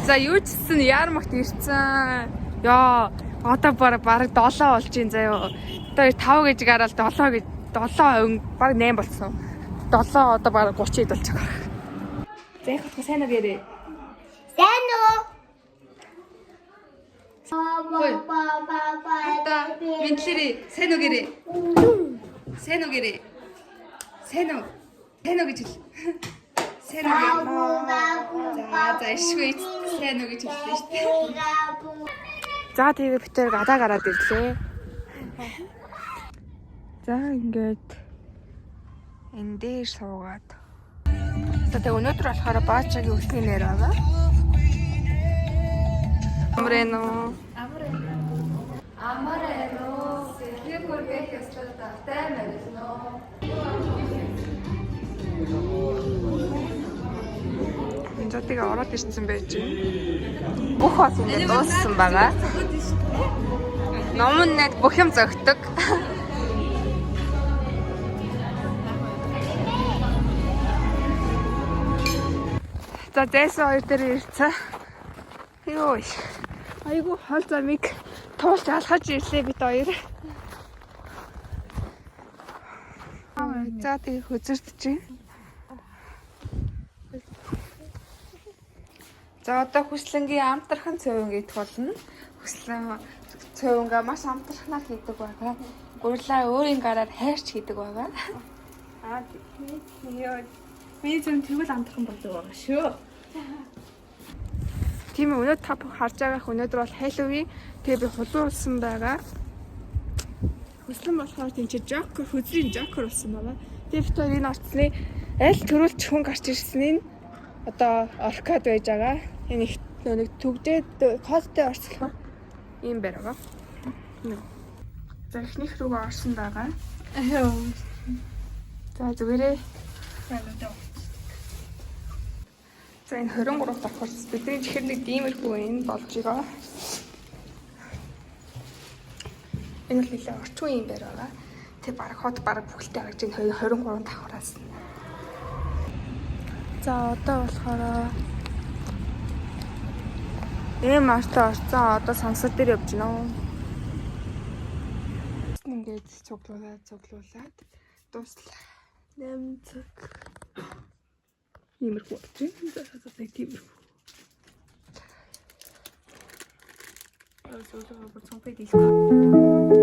За юу ч гэсэн Ярмагт ирсэн. Яа, одоо бараг 7 болж байна заяа. Одоо 5 гэж гараад 7 гэж 7 бараг 8 болсон. 7 одоо бараг 30 хэд болж байгаа. За яг хөө сайн уу гэрээ. Сайн уу? Минтлэрээ сайн уу гэрээ. Сайн уу гэрээ. Сайн уу. Сайн уу гэж хэл. Сайн уу гэрээ. За ишгүй сайн уу гэж хэллээ шүү дээ. За тэгээ бид тэр гадаа гараад ирлээ. За ингээд энэ дээр суугаад. За тэгээ өнөөдөр болохоор Баачагийн өсний нэр байгаа. Амрено. Сэлхи бүргэх ёстой тавтай мэрнэ. За тэгээ ороод ирсэн байж байна. Бүх бас ингэ дууссан байгаа. Номон нэг бүх юм зөгтөг. За дэсэн хоёр дээр ирсэн. Йоо. Айгу хол замыг туулж алхаж ирлээ бид хоёр. За тэгээ хөзөрдөж байна. За одоо хүслэнгийн амтрахын цовин гэдэг болно. Хүслэн цовингаа маш амтрахнаар хийдэг байгаа. Гурлаа өөрийн гараар хайрч хийдэг байгаа. Миний зөв тэгвэл амтрахын болдог байгаа шүү. Тийм өнөөдөр та бүх харж байгаа өнөөдөр бол Halloween. Тэгээ би хулуулсан байгаа. Хүслэн болохоор тийм чи Joker хөзрийн Joker болсон байгаа. Тэгээ бид энэ орцны аль төрүүлж хүн гарч ирсэн нь одоо оркад байж байгаа. Энэ их нэг төгжээд кодтой орцлоо юм байгаа. За ихнийх рүүгээ орсон байгаа. За зүгээрээ. За энэ 23 дахь курс бидний чихэр нэг иймэрхүү энэ болж байгаа. Энэ л нэлээ орчин юм байгаа. Тэг баг хот баг бүхэлдээ харагдаж байна 23 давхраас. За одоо болохоор марта орцсон одоо сансар дээр явж байна. Ингээд цуглуулад дуслаа. 8 цаг. Иймэрхүү болж байна. За тиймэрхүү. Зөвлөгөө бүр цомпэд ийх.